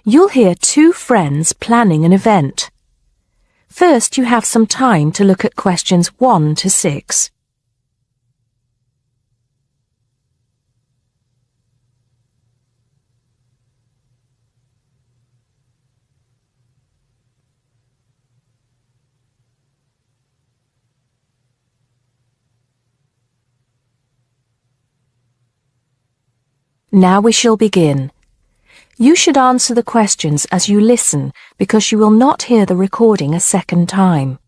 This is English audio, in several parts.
You'll hear two friends planning an event. First, you have some time to look at questions 1 to 6. Now we shall begin. You should answer the questions as you listen because you will not hear the recording a second time.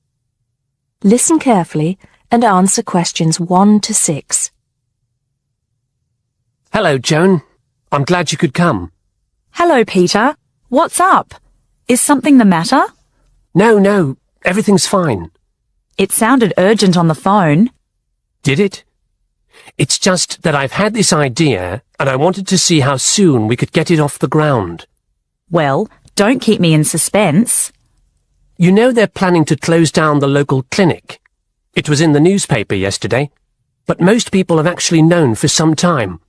Listen carefully and answer questions 1 to 6. Hello, Joan. I'm glad you could come. Hello, Peter. What's up? Is something the matter? No, everything's fine. It sounded urgent on the phone. Did it? It's just that I've had this idea and I wanted to see how soon we could get it off the ground. Well, don't keep me in suspense. You know they're planning to close down the local clinic. It was in the newspaper yesterday, but most people have actually known for some time.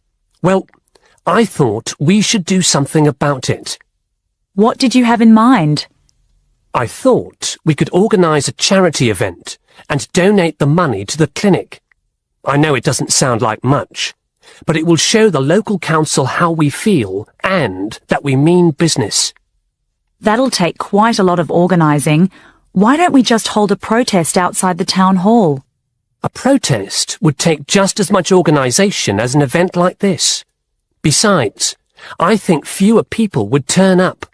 Well, I thought we should do something about it. What did you have in mind? I thought we could organise a charity event and donate the money to the clinic. I know it doesn't sound like much, but it will show the local council how we feel and that we mean business. That'll take quite a lot of organising. Why don't we just hold a protest outside the town hall? A protest would take just as much organisation as an event like this. Besides, I think fewer people would turn up.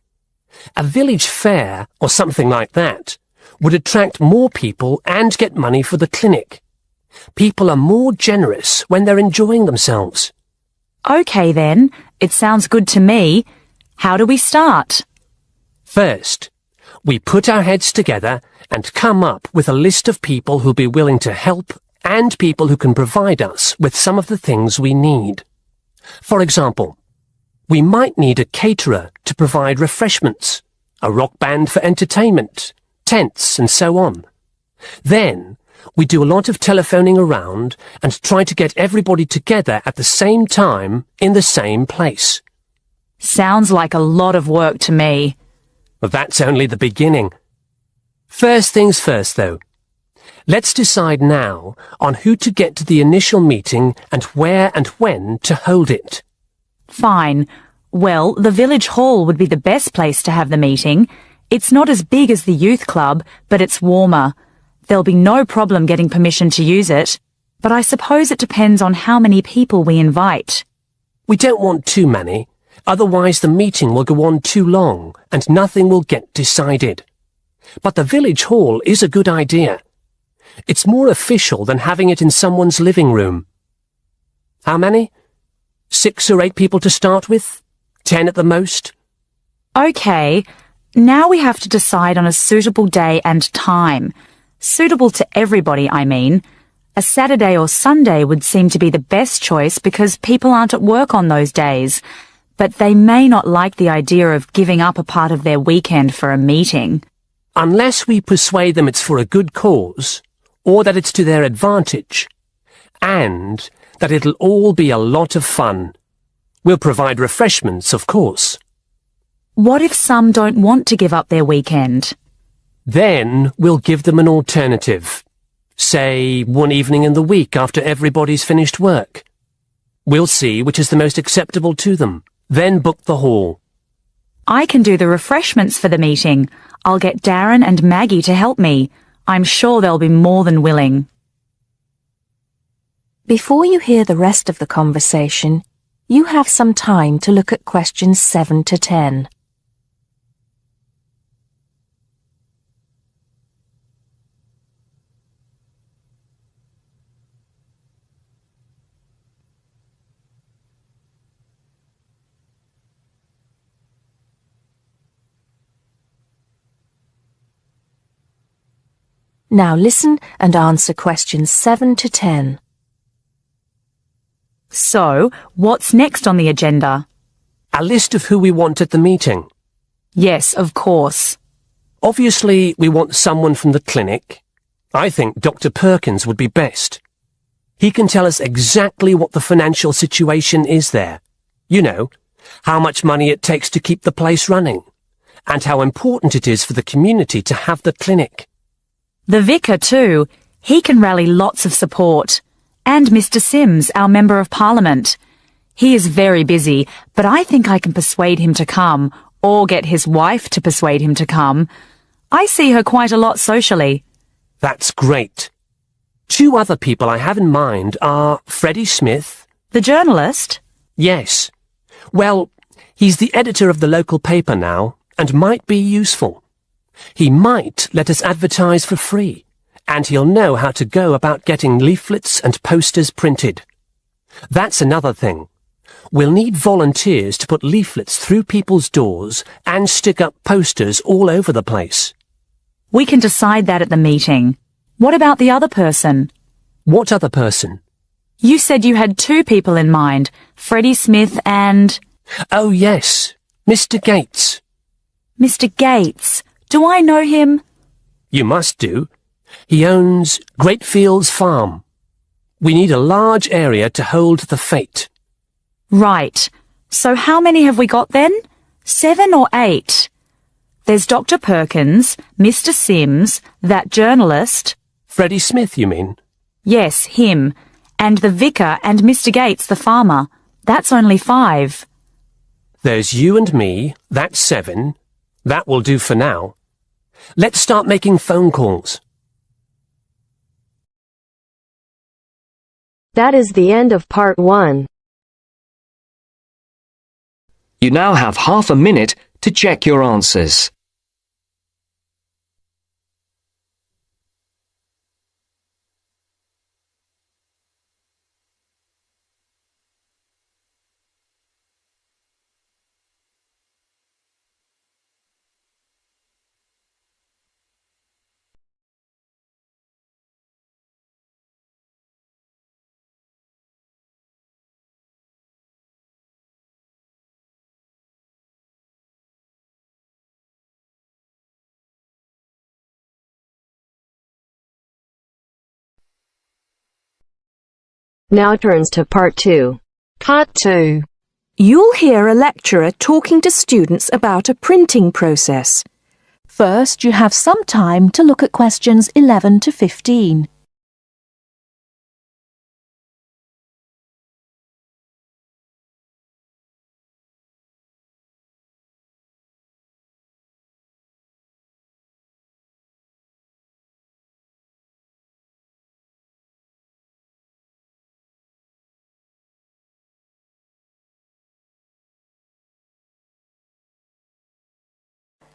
A village fair or something like that would attract more people and get money for the clinic. People are more generous when they're enjoying themselves. OK then, it sounds good to me. How do we start? First, we put our heads together and come up with a list of people who'll be willing to help and people who can provide us with some of the things we need. For example, we might need a caterer to provide refreshments, a rock band for entertainment, tents and so on. Then, we do a lot of telephoning around and try to get everybody together at the same time in the same place. Sounds like a lot of work to me. But that's only the beginning. First things first, though. Let's decide now on who to get to the initial meeting and where and when to hold it. Fine. Well, the village hall would be the best place to have the meeting. It's not as big as the youth club, but it's warmer. There'll be no problem getting permission to use it, but I suppose it depends on how many people we invite. We don't want too many, otherwise the meeting will go on too long and nothing will get decided. But the village hall is a good idea. It's more official than having it in someone's living room. How many? 6 or 8 people to start with? 10 at the most? OK, now we have to decide on a suitable day and time. Suitable to everybody, I mean. A Saturday or Sunday would seem to be the best choice because people aren't at work on those days. But they may not like the idea of giving up a part of their weekend for a meeting. Unless we persuade them it's for a good cause, or that it's to their advantage, and that it'll all be a lot of fun. We'll provide refreshments, of course. What if some don't want to give up their weekend? Then we'll give them an alternative. Say, one evening in the week after everybody's finished work. We'll see which is the most acceptable to them. Then book the hall. I can do the refreshments for the meeting. I'll get Darren and Maggie to help me. I'm sure they'll be more than willing. Before you hear the rest of the conversation, you have some time to look at questions 7 to 10. Now listen and answer questions 7 to 10. So, what's next on the agenda? A list of who we want at the meeting. Yes, of course. Obviously, we want someone from the clinic. I think Dr. Perkins would be best. He can tell us exactly what the financial situation is there. You know, how much money it takes to keep the place running, and how important it is for the community to have the clinic. The vicar too. He can rally lots of support. And Mr. Sims, our Member of Parliament. He is very busy, but I think I can persuade him to come, or get his wife to persuade him to come. I see her quite a lot socially. That's great. 2 other people I have in mind are Freddie Smith. The journalist? Yes. Well, he's the editor of the local paper now, and might be useful. He might let us advertise for free, and he'll know how to go about getting leaflets and posters printed. That's another thing. We'll need volunteers to put leaflets through people's doors and stick up posters all over the place. We can decide that at the meeting. What about the other person? What other person? You said you had 2 people in mind, Freddie Smith and... Oh, yes, Mr. Gates. Mr. Gates. Do I know him? You must do. He owns Greatfields Farm. We need a large area to hold the fete. Right. So how many have we got then? 7 or 8? There's Dr. Perkins, Mr. Sims, that journalist. Freddie Smith, you mean? Yes, him. And the vicar and Mr. Gates, the farmer. That's only 5. There's you and me, that's 7. That will do for now. Let's start making phone calls. That is the end of part 1. You now have half a minute to check your answers. Now turns to part 2. Part 2. You'll hear a lecturer talking to students about a printing process. First, you have some time to look at questions 11 to 15.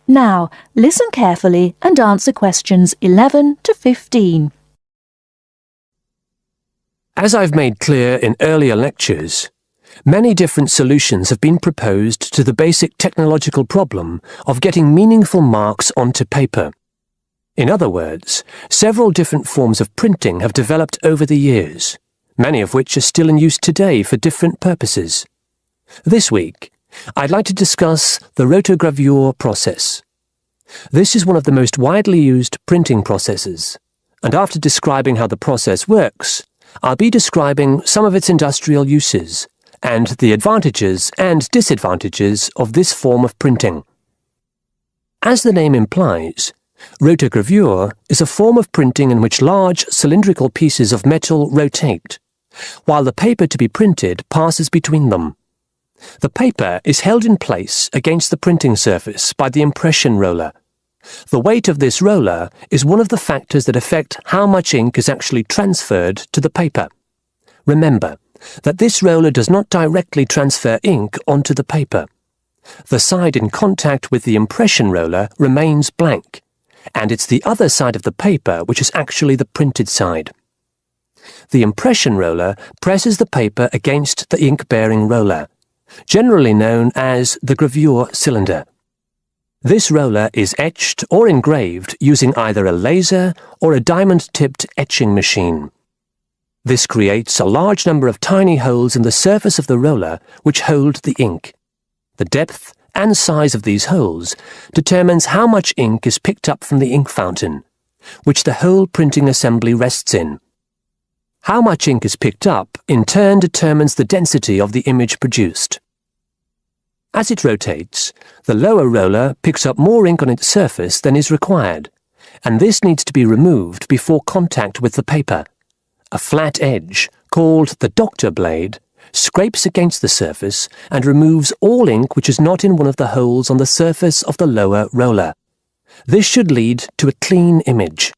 Now, listen carefully and answer questions 11 to 15. As I've made clear in earlier lectures, many different solutions have been proposed to the basic technological problem of getting meaningful marks onto paper. In other words, several different forms of printing have developed over the years, many of which are still in use today for different purposes. This week, I'd like to discuss the rotogravure process. This is one of the most widely used printing processes, and after describing how the process works, I'll be describing some of its industrial uses and the advantages and disadvantages of this form of printing. As the name implies, rotogravure is a form of printing in which large cylindrical pieces of metal rotate, while the paper to be printed passes between them. The paper is held in place against the printing surface by the impression roller. The weight of this roller is one of the factors that affect how much ink is actually transferred to the paper. Remember that this roller does not directly transfer ink onto the paper. The side in contact with the impression roller remains blank, and it's the other side of the paper which is actually the printed side. The impression roller presses the paper against the ink-bearing roller, generally known as the gravure cylinder. This roller is etched or engraved using either a laser or a diamond-tipped etching machine. This creates a large number of tiny holes in the surface of the roller which hold the ink. The depth and size of these holes determines how much ink is picked up from the ink fountain, which the whole printing assembly rests in. How much ink is picked up, in turn, determines the density of the image produced. As it rotates, the lower roller picks up more ink on its surface than is required, and this needs to be removed before contact with the paper. A flat edge, called the doctor blade, scrapes against the surface and removes all ink which is not in one of the holes on the surface of the lower roller. This should lead to a clean image.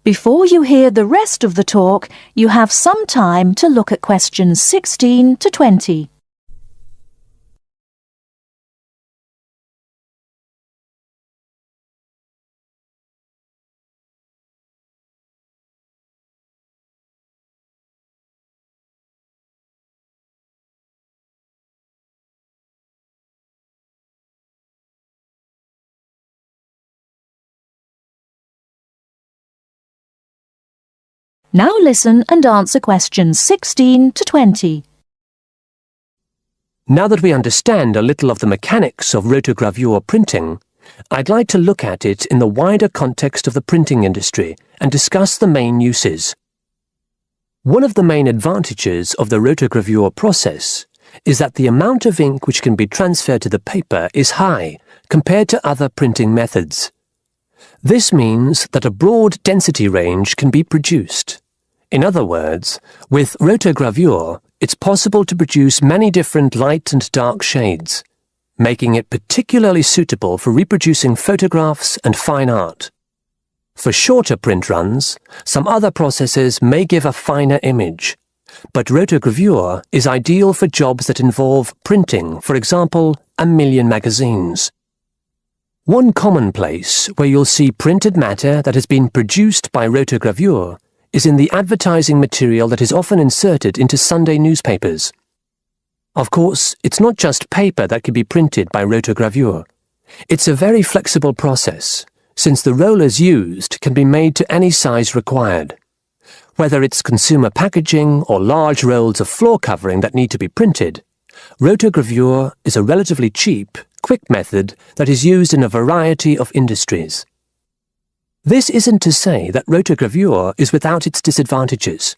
Before you hear the rest of the talk, you have some time to look at questions 16 to 20. Now listen and answer questions 16 to 20. Now that we understand a little of the mechanics of rotogravure printing, I'd like to look at it in the wider context of the printing industry and discuss the main uses. One of the main advantages of the rotogravure process is that the amount of ink which can be transferred to the paper is high compared to other printing methods. This means that a broad density range can be produced. In other words, with rotogravure, it's possible to produce many different light and dark shades, making it particularly suitable for reproducing photographs and fine art. For shorter print runs, some other processes may give a finer image, but rotogravure is ideal for jobs that involve printing, for example, 1 million magazines. One common place where you'll see printed matter that has been produced by rotogravure is in the advertising material that is often inserted into Sunday newspapers. Of course, it's not just paper that can be printed by rotogravure. It's a very flexible process, since the rollers used can be made to any size required. Whether it's consumer packaging or large rolls of floor covering that need to be printed, rotogravure is a relatively cheap, quick method that is used in a variety of industries. This isn't to say that rotogravure is without its disadvantages.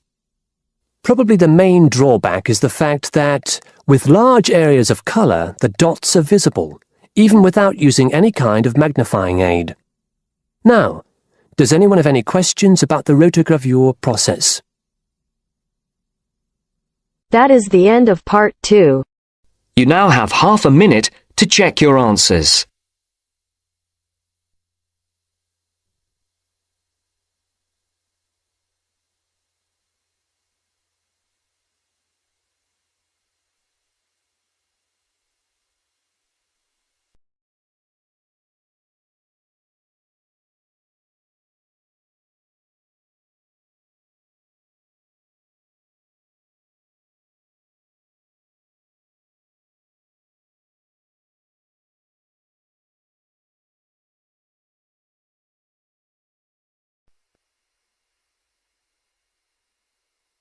Probably the main drawback is the fact that, with large areas of colour, the dots are visible, even without using any kind of magnifying aid. Now, does anyone have any questions about the rotogravure process? That is the end of part 2. You now have half a minute to check your answers.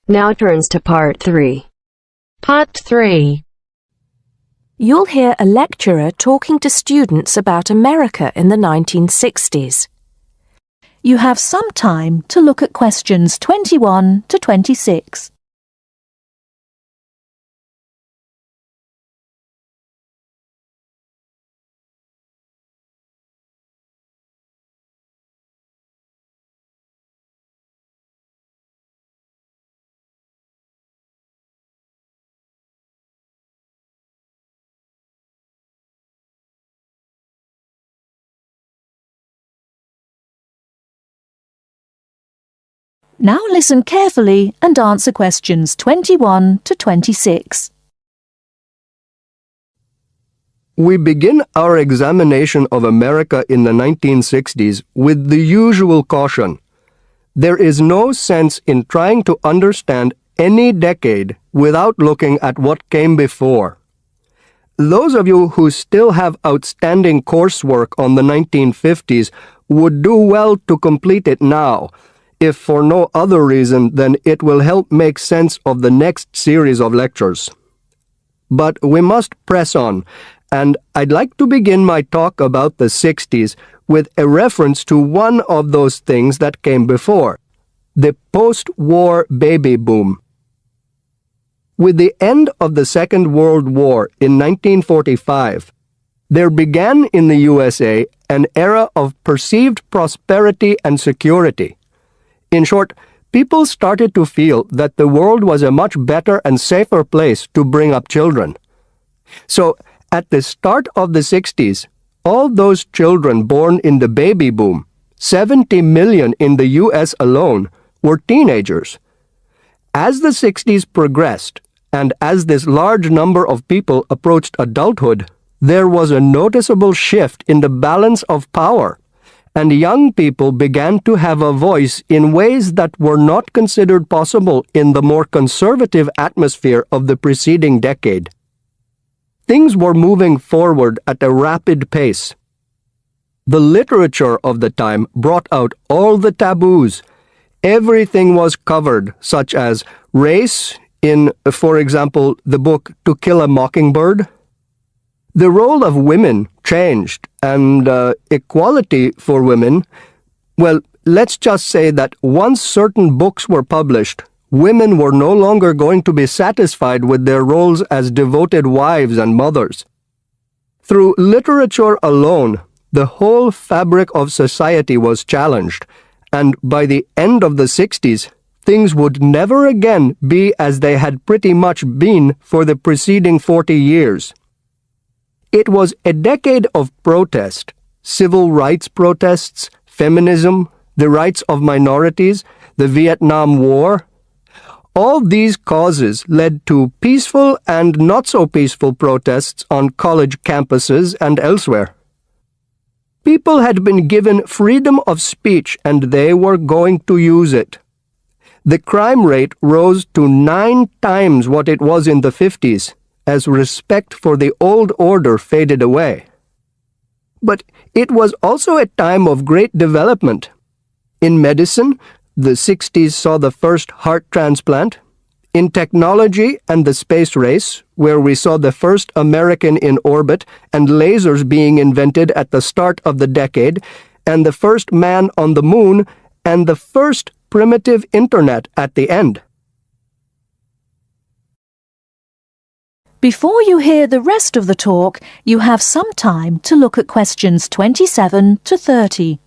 Now turns to part 3. Part 3. You'll hear a lecturer talking to students about America in the 1960s. You have some time to look at questions 21 to 26. Now listen carefully and answer questions 21 to 26. We begin our examination of America in the 1960s with the usual caution. There is no sense in trying to understand any decade without looking at what came before. Those of you who still have outstanding coursework on the 1950s would do well to complete it now, if for no other reason than it will help make sense of the next series of lectures. But we must press on, and I'd like to begin my talk about the 60s with a reference to one of those things that came before, the post-war baby boom. With the end of the Second World War in 1945, there began in the USA an era of perceived prosperity and security. In short, people started to feel that the world was a much better and safer place to bring up children. So, at the start of the 60s, all those children born in the baby boom, 70 million in the US alone, were teenagers. As the 60s progressed, and as this large number of people approached adulthood, there was a noticeable shift in the balance of power, and young people began to have a voice in ways that were not considered possible in the more conservative atmosphere of the preceding decade. Things were moving forward at a rapid pace. The literature of the time brought out all the taboos. Everything was covered, such as race in, for example, the book To Kill a Mockingbird. The role of women changed, and equality for women, well, let's just say that once certain books were published, women were no longer going to be satisfied with their roles as devoted wives and mothers. Through literature alone, the whole fabric of society was challenged, and by the end of the 60s, things would never again be as they had pretty much been for the preceding 40 years. It was a decade of protest, civil rights protests, feminism, the rights of minorities, the Vietnam War. All these causes led to peaceful and not so peaceful protests on college campuses and elsewhere. People had been given freedom of speech and they were going to use it. The crime rate rose to 9 times what it was in the 50s, as respect for the old order faded away. But it was also a time of great development. In medicine, the 60s saw the first heart transplant. In technology and the space race, where we saw the first American in orbit and lasers being invented at the start of the decade, and the first man on the moon, and the first primitive internet at the end. Before you hear the rest of the talk, you have some time to look at questions 27 to 30.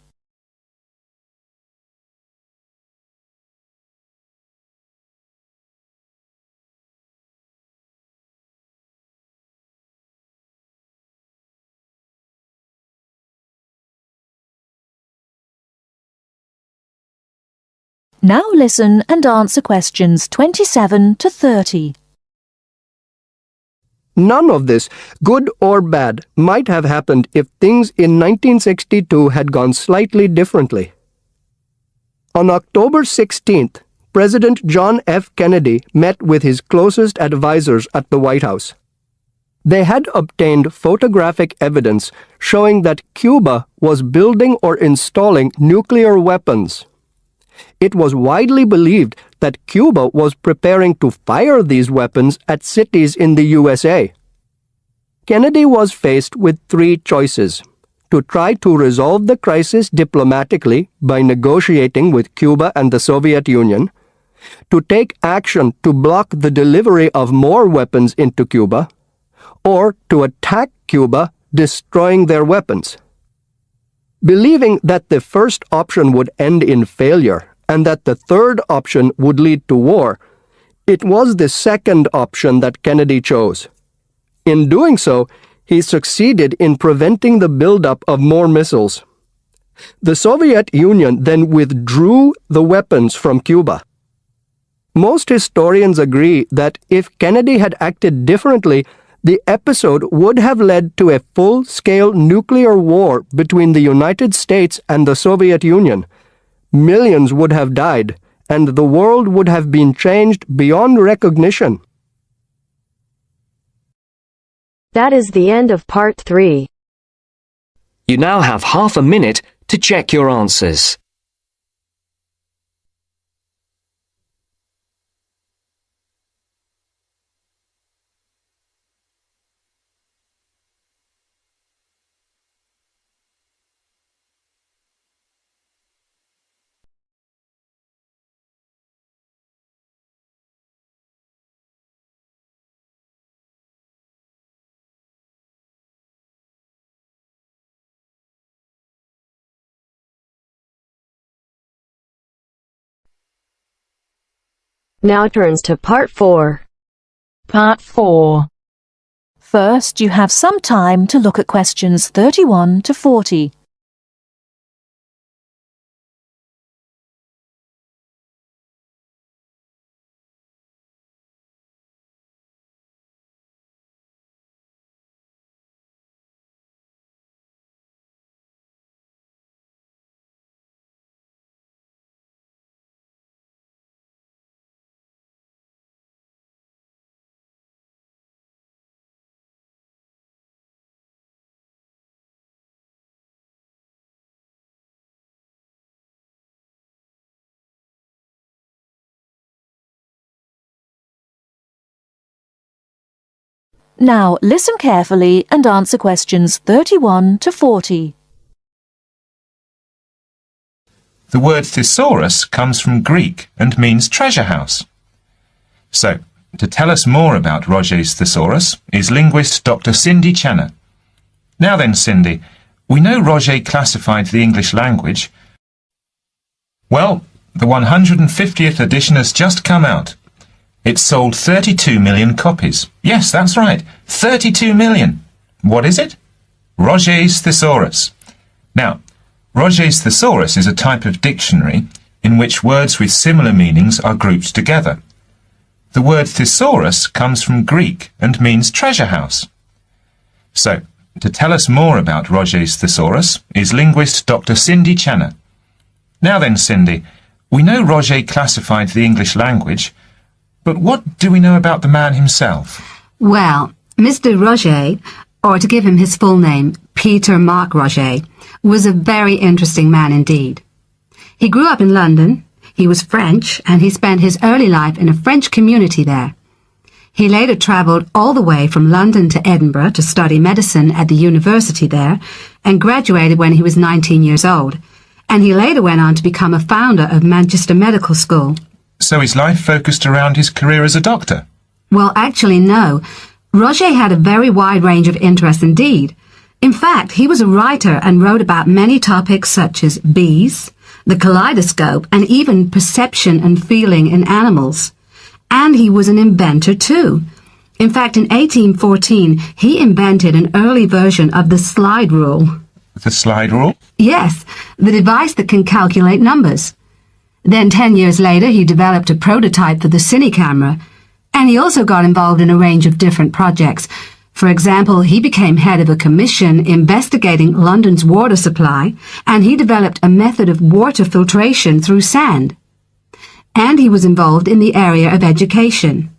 Now listen and answer questions 27 to 30. None of this, good or bad, might have happened if things in 1962 had gone slightly differently. On October 16th, President John F. Kennedy met with his closest advisors at the White House. They had obtained photographic evidence showing that Cuba was building or installing nuclear weapons. It was widely believed that Cuba was preparing to fire these weapons at cities in the USA. Kennedy was faced with 3 choices: to try to resolve the crisis diplomatically by negotiating with Cuba and the Soviet Union, to take action to block the delivery of more weapons into Cuba, or to attack Cuba, destroying their weapons. Believing that the first option would end in failure and that the third option would lead to war, it was the second option that Kennedy chose. In doing so, he succeeded in preventing the buildup of more missiles. The Soviet Union then withdrew the weapons from Cuba. Most historians agree that if Kennedy had acted differently, the episode would have led to a full-scale nuclear war between the United States and the Soviet Union. Millions would have died, and the world would have been changed beyond recognition. That is the end of part 3. You now have half a minute to check your answers. Now turns to Part 4. Part 4. First, you have some time to look at questions 31 to 40. Now, listen carefully and answer questions 31 to 40. The word thesaurus comes from Greek and means treasure house. So, to tell us more about Roget's thesaurus is linguist Dr. Cindy Channer. Now then, Cindy, we know Roget classified the English language. Well, the 150th edition has just come out. It's sold 32 million copies. Yes, that's right, 32 million. What is it? Roget's thesaurus. Now, Roget's thesaurus is a type of dictionary in which words with similar meanings are grouped together. The word thesaurus comes from Greek and means treasure house. So, to tell us more about Roget's thesaurus is linguist Dr. Cindy Channer. Now then, Cindy, we know Roget classified the English language, but what do we know about the man himself? Well, Mr. Roget, or to give him his full name, Peter Mark Roget, was a very interesting man indeed. He grew up in London, he was French, and he spent his early life in a French community there. He later travelled all the way from London to Edinburgh to study medicine at the university there, and graduated when he was 19 years old, and he later went on to become a founder of Manchester Medical School. So his life focused around his career as a doctor? Well, actually, no. Roget had a very wide range of interests indeed. In fact, he was a writer and wrote about many topics such as bees, the kaleidoscope, and even perception and feeling in animals. And he was an inventor too. In fact, in 1814, he invented an early version of the slide rule. The slide rule? Yes, the device that can calculate numbers. Then 10 years later, he developed a prototype for the cine camera, and he also got involved in a range of different projects. For example, he became head of a commission investigating London's water supply, and he developed a method of water filtration through sand. And he was involved in the area of education.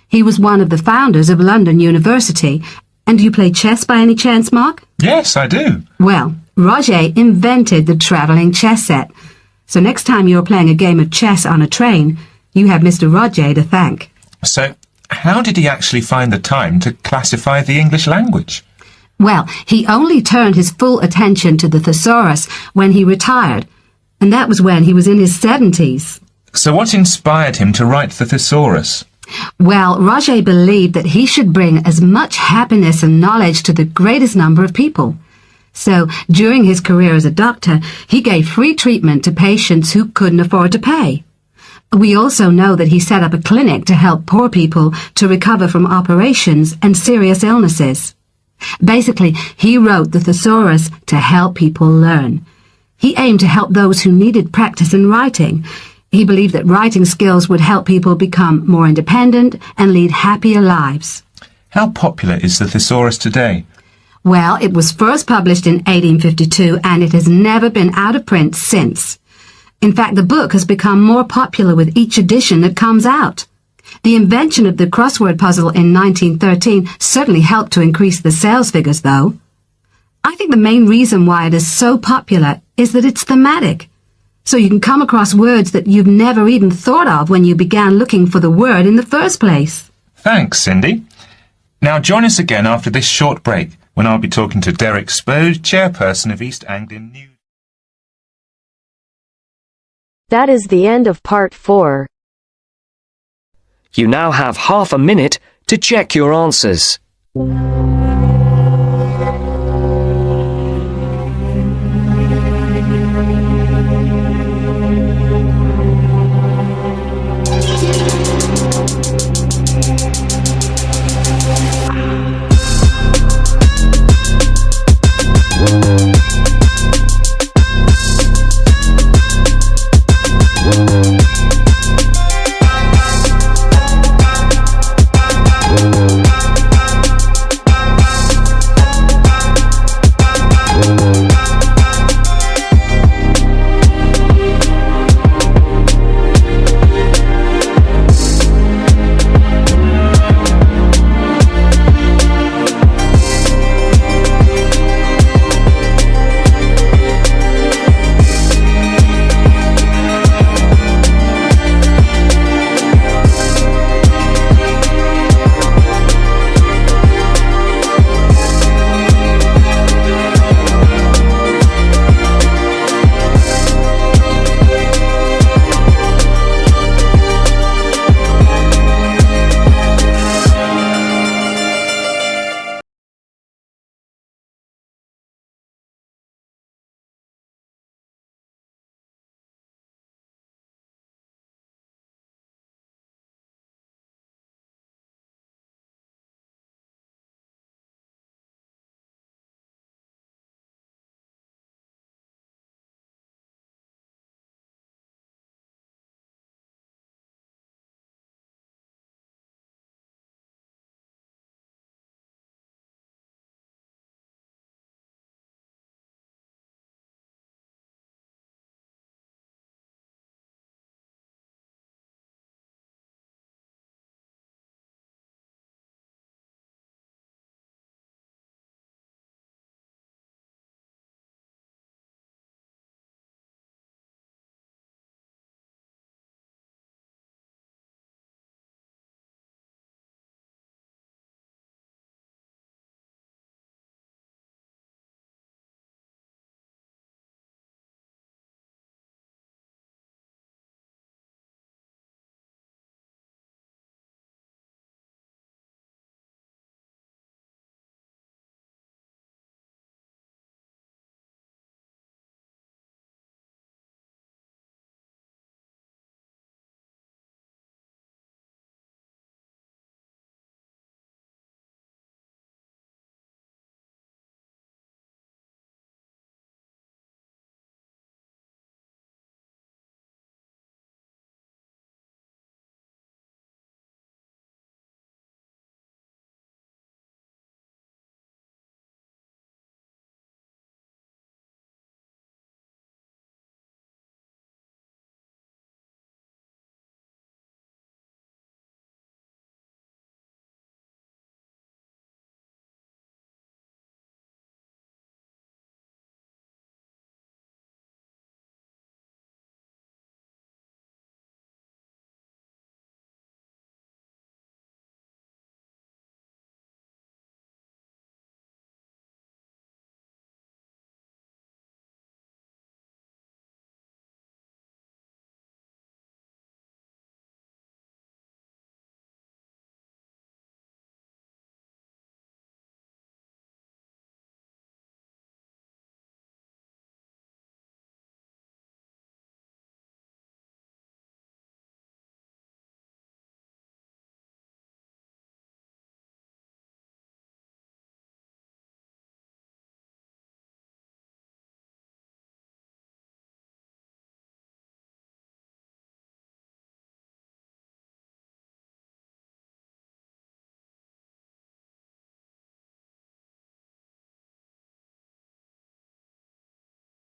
He was one of the founders of London University. And do you play chess by any chance, Mark? Yes, I do. Well, Roget invented the travelling chess set. So next time you're playing a game of chess on a train, you have Mr. Roget to thank. So, how did he actually find the time to classify the English language? Well, he only turned his full attention to the thesaurus when he retired, and that was when he was in his 70s. So what inspired him to write the thesaurus? Well, Roget believed that he should bring as much happiness and knowledge to the greatest number of people. So, during his career as a doctor, he gave free treatment to patients who couldn't afford to pay. We also know that he set up a clinic to help poor people to recover from operations and serious illnesses. Basically, he wrote the thesaurus to help people learn. He aimed to help those who needed practice in writing. He believed that writing skills would help people become more independent and lead happier lives. How popular is the thesaurus today? Well, it was first published in 1852 and it has never been out of print since. In fact, the book has become more popular with each edition that comes out. The invention of the crossword puzzle in 1913 certainly helped to increase the sales figures, though. I think the main reason why it is so popular is that it's thematic. So you can come across words that you've never even thought of when you began looking for the word in the first place. Thanks, Cindy. Now join us again after this short break, when I'll be talking to Derek Spode, chairperson of East Anglian News. That is the end of Part 4. You now have half a minute to check your answers.